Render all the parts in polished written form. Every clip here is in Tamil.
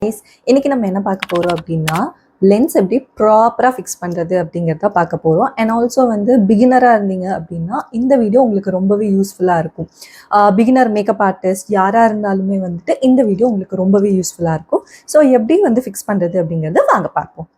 இன்னைக்கு நம்ம என்ன பார்க்க போறோம் அப்படின்னா லென்ஸ் எப்படி ப்ராப்பராக ஃபிக்ஸ் பண்ணுறது அப்படிங்கிறத பார்க்க போகிறோம். அண்ட் ஆல்சோ வந்து பிகினராக இருந்தீங்க அப்படின்னா இந்த வீடியோ உங்களுக்கு ரொம்பவே யூஸ்ஃபுல்லாக இருக்கும். பிகினர் மேக்கப் ஆர்டிஸ்ட் யாராக இருந்தாலுமே வந்துட்டு இந்த வீடியோ உங்களுக்கு ரொம்பவே யூஸ்ஃபுல்லாக இருக்கும். ஸோ எப்படி வந்து ஃபிக்ஸ் பண்ணுறது அப்படிங்கிறத வாங்க பார்ப்போம்.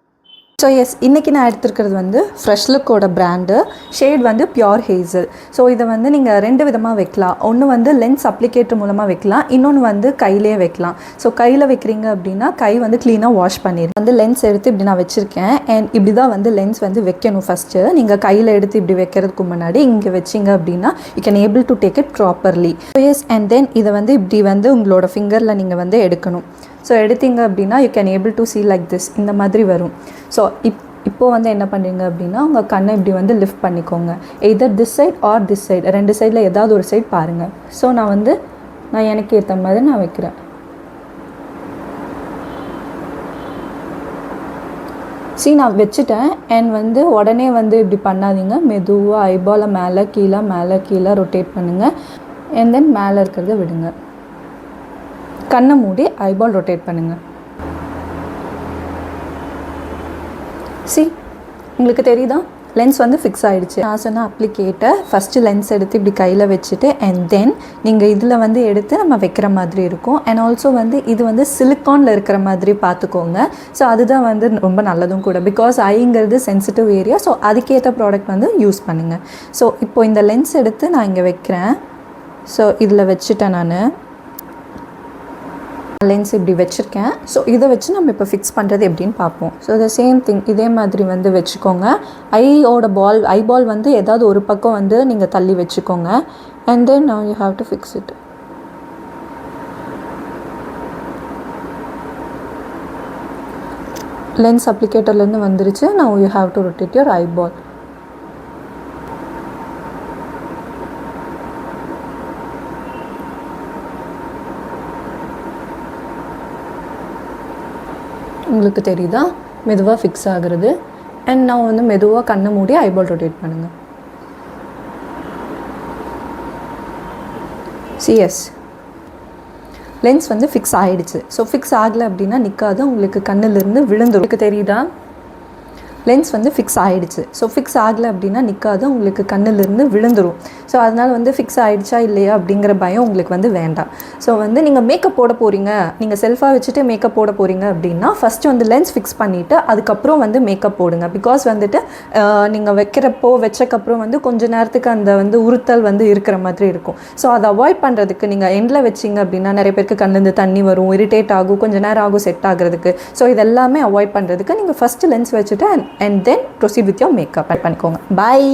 ஸோ எஸ், இன்றைக்கி நான் எடுத்துருக்கிறது வந்து ஃப்ரெஷ் லுக்கோட பிராண்டு. ஷேட் வந்து பியோர் ஹேசல். ஸோ இதை வந்து நீங்கள் ரெண்டு விதமாக வைக்கலாம். ஒன்று வந்து லென்ஸ் அப்ளிகேட்டர் மூலமாக வைக்கலாம், இன்னொன்று வந்து கையிலே வைக்கலாம். ஸோ கையில் வைக்கிறீங்க அப்படின்னா கை வந்து க்ளீனாக வாஷ் பண்ணிடுங்க. வந்து லென்ஸ் எடுத்து இப்படி நான் வச்சுருக்கேன். அண்ட் இப்படி தான் வந்து லென்ஸ் வந்து வைக்கணும். ஃபஸ்ட்டு நீங்கள் கையில் எடுத்து இப்படி வைக்கிறதுக்கு முன்னாடி இங்கே வச்சிங்க அப்படின்னா you can able to take it properly. So yes, and then இதை வந்து இப்படி வந்து உங்களோட ஃபிங்கரில் நீங்கள் வந்து எடுக்கணும். ஸோ எடுத்தீங்க அப்படின்னா you can able to see like this, இந்த மாதிரி வரும். ஸோ இப்போது வந்து என்ன பண்ணுறீங்க அப்படின்னா உங்கள் கண்ணை இப்படி வந்து லிஃப்ட் பண்ணிக்கோங்க. Either this side or this side, ரெண்டு சைடில் ஏதாவது ஒரு சைட் பாருங்கள். ஸோ நான் எனக்கு ஏற்ற மாதிரி நான் வைக்கிறேன். நான் வச்சுட்டேன். அண்ட் வந்து உடனே வந்து இப்படி பண்ணாதீங்க. மெதுவாக ஐபாலை மேலே கீழே ரொட்டேட் பண்ணுங்கள். அண்ட் தென் மேலே இருக்கிறத விடுங்க. கண்ணை மூடி ஐபால் ரொட்டேட் பண்ணுங்கள். உங்களுக்கு தெரியுதா, லென்ஸ் வந்து ஃபிக்ஸ் ஆகிடுச்சு. நான் சொன்ன அப்ளிகேட்டர் ஃபஸ்ட்டு லென்ஸ் எடுத்து இப்படி கையில் வச்சுட்டு அண்ட் தென் நீங்கள் இதில் வந்து எடுத்து நம்ம வைக்கிற மாதிரி இருக்கும். அண்ட் ஆல்சோ வந்து இது வந்து சிலிக்கானில் இருக்கிற மாதிரி பார்த்துக்கோங்க. ஸோ அதுதான் வந்து ரொம்ப நல்லதும் கூட. பிகாஸ் ஐங்கிறது சென்சிட்டிவ் ஏரியா. ஸோ அதுக்கேற்ற ப்ராடக்ட் வந்து யூஸ் பண்ணுங்கள். ஸோ இப்போது இந்த லென்ஸ் எடுத்து நான் இங்கே வைக்கிறேன். ஸோ இதில் வச்சுட்டேன். நான் லென்ஸ் இப்படி வச்சுருக்கேன். ஸோ இதை வச்சு நம்ம இப்போ ஃபிக்ஸ் பண்ணுறது எப்படின்னு பார்ப்போம். ஸோ த சேம் திங் இதே மாதிரி வந்து வச்சுக்கோங்க. ஐபால் வந்து ஏதாவது ஒரு பக்கம் வந்து நீங்கள் தள்ளி வச்சுக்கோங்க. And then now you have to fix it. Lens அப்ளிகேட்டர்லேருந்து வந்துருச்சு. Now you have to rotate your eyeball. உங்களுக்கு தெரியுதா மெதுவாக ஃபிக்ஸ் ஆகுறது. அண்ட் நான் வந்து மெதுவாக கண்ணை மூடி ஐபால் ரொட்டேட் பண்ணுங்கள். எஸ், லென்ஸ் வந்து ஃபிக்ஸ் ஆகிடுச்சு. ஸோ ஃபிக்ஸ் ஆகலை அப்படின்னா நிற்காது, உங்களுக்கு கண்ணிலிருந்து விழுந்துடும். உங்களுக்கு தெரியுதா, லென்ஸ் வந்து ஃபிக்ஸ் ஆகிடுச்சு. ஸோ ஃபிக்ஸ் ஆகலை அப்படின்னா நிற்காது, உங்களுக்கு கண்ணிலிருந்து விழுந்துடும். ஸோ அதனால் வந்து ஃபிக்ஸ் ஆகிடுச்சா இல்லையா அப்படிங்கிற பயம் உங்களுக்கு வந்து வேண்டாம். ஸோ வந்து நீங்கள் மேக்கப் போட போகிறீங்க, நீங்கள் செல்ஃபாக வச்சுட்டு மேக்கப் போட போகிறீங்க அப்படின்னா ஃபஸ்ட்டு வந்து லென்ஸ் ஃபிக்ஸ் பண்ணிவிட்டு அதுக்கப்புறம் வந்து மேக்கப் போடுங்க. பிகாஸ் வந்துட்டு நீங்கள் வச்சக்கப்புறம் வந்து கொஞ்சம் நேரத்துக்கு அந்த வந்து உறுத்தல் வந்து இருக்கிற மாதிரி இருக்கும். ஸோ அதை அவாய்ட் பண்ணுறதுக்கு நீங்கள் எண்டில் வச்சிங்க அப்படின்னா நிறைய பேருக்கு கண்ணிலேருந்து தண்ணி வரும், இரிட்டேட் ஆகும், கொஞ்சம் நேரம் ஆகும் செட் ஆகிறதுக்கு. ஸோ இதெல்லாமே அவாய்ட் பண்ணுறதுக்கு நீங்கள் ஃபஸ்ட்டு லென்ஸ் வச்சுட்டு and then proceed with your makeup. பண்ணிக்கோங்க. Bye.